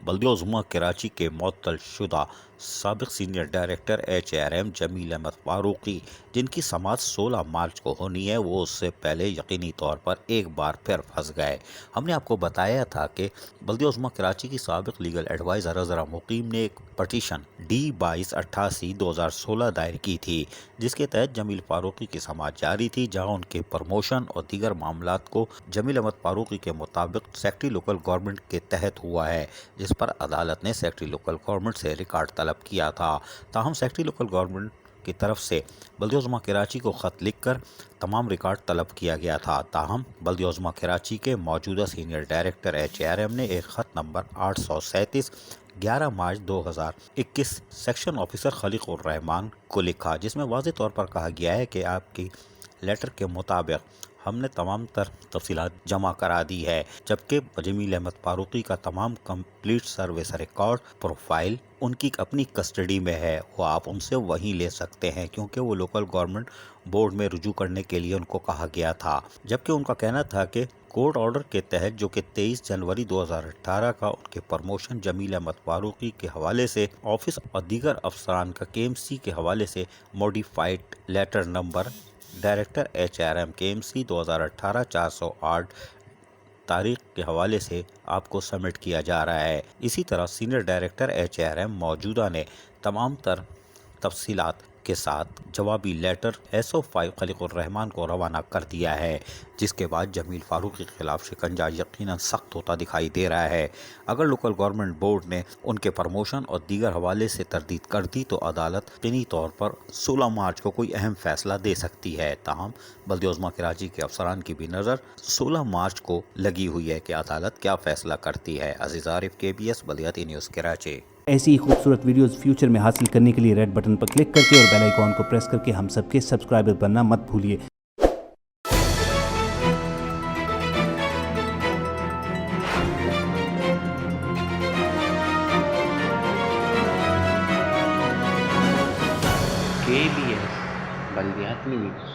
بلدیہ عظمیٰ کراچی کے معطل شدہ سابق سینئر ڈائریکٹر HRM جمیل احمد فاروقی، جن کی سماعت 16 مارچ کو ہونی ہے، وہ اس سے پہلے یقینی طور پر ایک بار پھر پھنس گئے۔ ہم نے آپ کو بتایا تھا کہ بلدیہ عظمیٰ کراچی کی سابق لیگل ایڈوائزر عذرا مقیم نے ایک پٹیشن D-2288/2016 دائر کی تھی، جس کے تحت جمیل فاروقی کی سماعت جاری تھی، جہاں ان کے پروموشن اور دیگر معاملات کو جمیل احمد فاروقی کے مطابق سیکریٹری لوکل گورنمنٹ کے تحت ہوا ہے، جس پر عدالت نے سیکریٹری لوکل گورنمنٹ سے ریکارڈ طلب کیا تھا۔ تاہم سیکریٹری لوکل گورنمنٹ کی طرف سے بلدیہ عظمیٰ کراچی کو خط لکھ کر تمام ریکارڈ طلب کیا گیا تھا۔ تاہم بلدیہ عظمیٰ کراچی کے موجودہ سینئر ڈائریکٹر HRM نے ایک خط number 837 11 March 2021 section officer Khaliq ur-Rahman کو لکھا، جس میں واضح طور پر کہا گیا ہے کہ آپ کی لیٹر کے مطابق ہم نے تمام تر تفصیلات جمع کرا دی ہے، جبکہ جمیل احمد فاروقی کا تمام کمپلیٹ سروس ریکارڈ پروفائل ان کی اپنی کسٹڈی میں ہے، وہ آپ ان سے وہیں لے سکتے ہیں، کیونکہ وہ لوکل گورنمنٹ بورڈ میں رجوع کرنے کے لیے ان کو کہا گیا تھا۔ جبکہ ان کا کہنا تھا کہ کورٹ آرڈر کے تحت، جو کہ 23 جنوری 2018 کا ان کے پروموشن جمیل احمد فاروقی کے حوالے سے آفس اور دیگر افسران کا KMC کے حوالے سے modified letter number director HRM KMC 2018-408 تاریخ کے حوالے سے آپ کو سبمٹ کیا جا رہا ہے۔ اسی طرح سینئر ڈائریکٹر HRM موجودہ نے تمام تر تفصیلات کے ساتھ جوابی لیٹر SO5 خلیق الرحمان کو روانہ کر دیا ہے، جس کے بعد جمیل فاروقی کے خلاف شکنجہ یقیناً سخت ہوتا دکھائی دے رہا ہے۔ اگر لوکل گورنمنٹ بورڈ نے ان کے پروموشن اور دیگر حوالے سے تردید کر دی تو عدالت یقینی طور پر 16 مارچ کو کوئی اہم فیصلہ دے سکتی ہے۔ تاہم بلدیہ عظمیٰ کراچی کے افسران کی بھی نظر 16 مارچ کو لگی ہوئی ہے کہ عدالت کیا فیصلہ کرتی ہے۔ عزیز عارف، KBS بلدیاتی نیوز کراچی۔ ایسی ہی خوبصورت ویڈیوز فیوچر میں حاصل کرنے کے لیے ریڈ بٹن پر کلک کر کے اور بیل آئیکن کو پریس کر کے ہم سب کے سبسکرائبر بننا مت بھولیے۔ KBS بلدیاتی نیوز۔